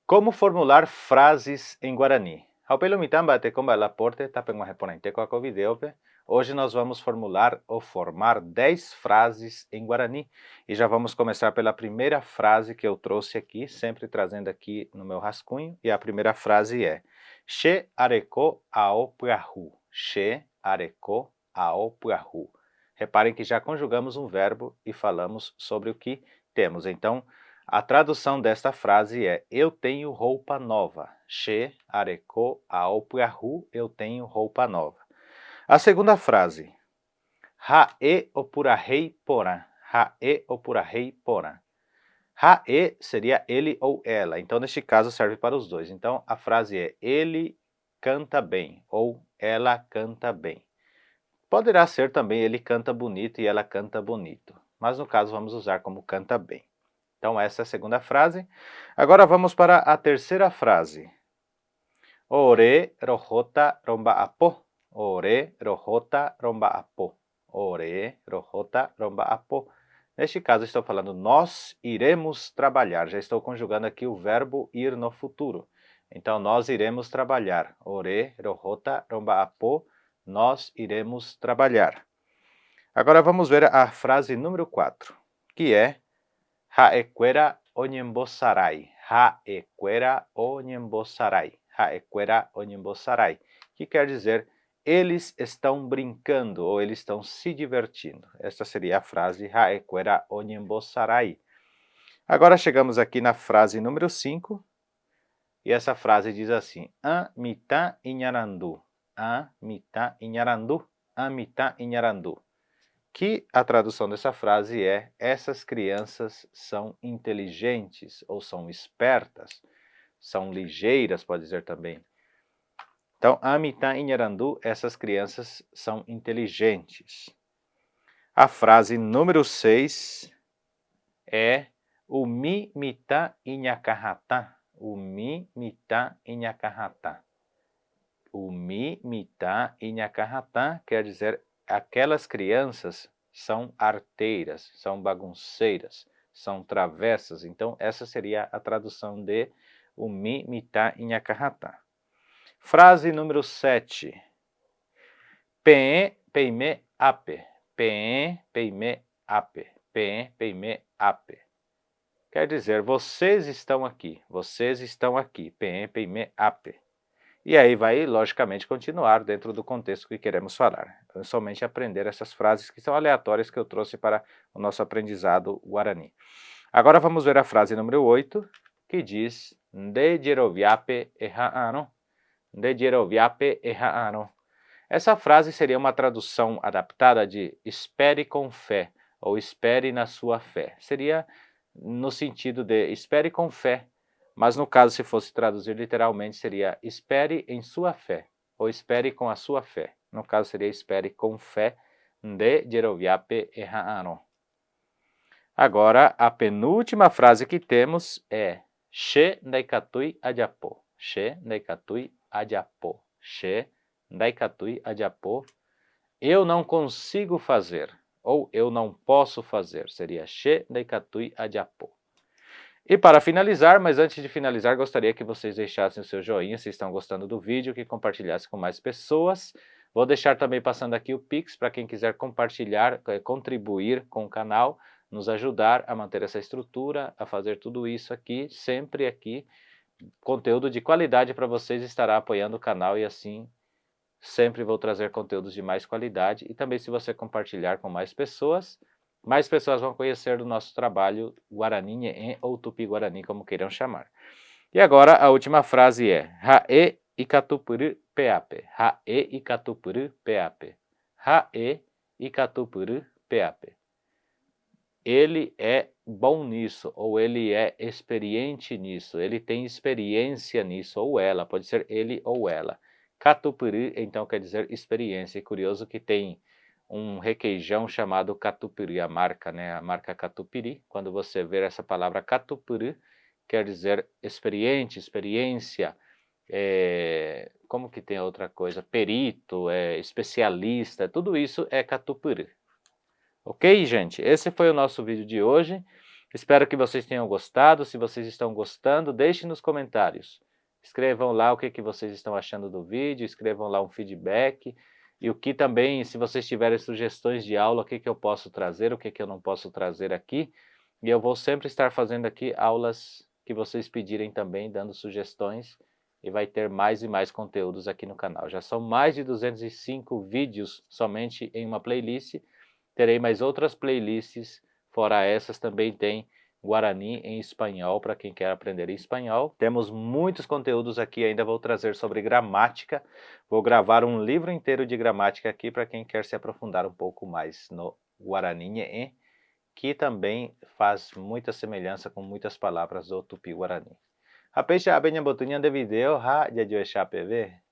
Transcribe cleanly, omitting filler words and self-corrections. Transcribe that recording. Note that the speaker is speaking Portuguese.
Como formular frases em Guarani? Haupelumitaamba te comba laporte tapengwa reponente com a videope. Hoje nós vamos formular ou formar 10 frases em Guarani. E já vamos começar pela primeira frase que eu trouxe aqui, sempre trazendo aqui no meu rascunho. E a primeira frase é She areco ao puahu. She areco ao puahu. Reparem que já conjugamos um verbo e falamos sobre o que temos. Então, a tradução desta frase é eu tenho roupa nova. She areco ao puahu, eu tenho roupa nova. A segunda frase, Hae opurahei porã. Hae opurahei porã. Hae seria ele ou ela, então neste caso serve para os dois. Então a frase é ele canta bem ou ela canta bem. Poderá ser também ele canta bonito e ela canta bonito, mas no caso vamos usar como canta bem. Então essa é a segunda frase. Agora vamos para a terceira frase. Ore rohota romba apo. Ore rohota romba apo. Ore rohota romba apo. Neste caso estou falando nós iremos trabalhar. Já estou conjugando aqui o verbo ir no futuro. Então nós iremos trabalhar. Ore rohota romba apo. Nós iremos trabalhar. Agora vamos ver a frase número 4, que é Haequera onyembosarai. Haequera onyembosarai. Haequera onyembosarai. Que quer dizer, eles estão brincando ou eles estão se divertindo. Esta seria a frase Haequera onyembosarai. Agora chegamos aqui na frase número 5. E essa frase diz assim, Amita inharandu. Amita inharandu. Amita inharandu. Que a tradução dessa frase é essas crianças são inteligentes ou são espertas, são ligeiras, pode dizer também. Então, Amita Inharandu, essas crianças são inteligentes. A frase número 6 é o mi mita inhakahata. O mi mita inhakahata. O mi mita inhakahata quer dizer aquelas crianças são arteiras, são bagunceiras, são travessas. Então, essa seria a tradução de o mi mita inhakahata. Frase número 7. Pe peime ape. Pe peime ape. Pe peime ape. Quer dizer, vocês estão aqui. Vocês estão aqui. Pe peime ape. E aí vai, logicamente, continuar dentro do contexto que queremos falar. Então, somente aprender essas frases que são aleatórias que eu trouxe para o nosso aprendizado guarani. Agora vamos ver a frase número 8, que diz De jeroviape ehaano. De jeroviape ehaano. Essa frase seria uma tradução adaptada de espere com fé, ou espere na sua fé. Seria no sentido de espere com fé. Mas no caso, se fosse traduzir literalmente, seria espere em sua fé, ou espere com a sua fé. No caso, seria espere com fé de jeroviape ehaano. Agora, a penúltima frase que temos é She daikatui adyapo. She daikatui adyapo. She daikatui adyapo. Eu não consigo fazer, ou eu não posso fazer. Seria She daikatui adyapo. E para finalizar, mas antes de finalizar, gostaria que vocês deixassem o seu joinha se estão gostando do vídeo, que compartilhassem com mais pessoas. Vou deixar também passando aqui o Pix para quem quiser compartilhar, contribuir com o canal, nos ajudar a manter essa estrutura, a fazer tudo isso aqui, sempre aqui, conteúdo de qualidade para vocês, estará apoiando o canal e assim sempre vou trazer conteúdos de mais qualidade. E também se você compartilhar com mais pessoas vão conhecer do nosso trabalho Guarani ou Tupi-Guarani, como queiram chamar. E agora a última frase é Hae ikatupuru peape. Hae ikatupuru peape. Hae ikatupuru peape. Ele é bom nisso, ou ele é experiente nisso, ele tem experiência nisso, ou ela, pode ser ele ou ela. Katupuru, então, quer dizer experiência. É curioso que tem um requeijão chamado catupiry, a marca, né? A marca catupiry. Quando você ver essa palavra catupiry, quer dizer experiente, experiência, como que tem outra coisa? Perito, especialista, tudo isso é catupiry. Ok, gente? Esse foi o nosso vídeo de hoje. Espero que vocês tenham gostado. Se vocês estão gostando, deixem nos comentários. Escrevam lá o que vocês estão achando do vídeo, escrevam lá um feedback. E o que também, se vocês tiverem sugestões de aula, o que eu posso trazer, o que eu não posso trazer aqui. E eu vou sempre estar fazendo aqui aulas que vocês pedirem também, dando sugestões. E vai ter mais e mais conteúdos aqui no canal. Já são mais de 205 vídeos somente em uma playlist. Terei mais outras playlists. Fora essas, também tem Guarani em espanhol, para quem quer aprender espanhol. Temos muitos conteúdos aqui, ainda vou trazer sobre gramática. Vou gravar um livro inteiro de gramática aqui para quem quer se aprofundar um pouco mais no Guarani, que também faz muita semelhança com muitas palavras do Tupi-Guarani. Hape siya abe niya boto niyan de video ha, jajo siya PV.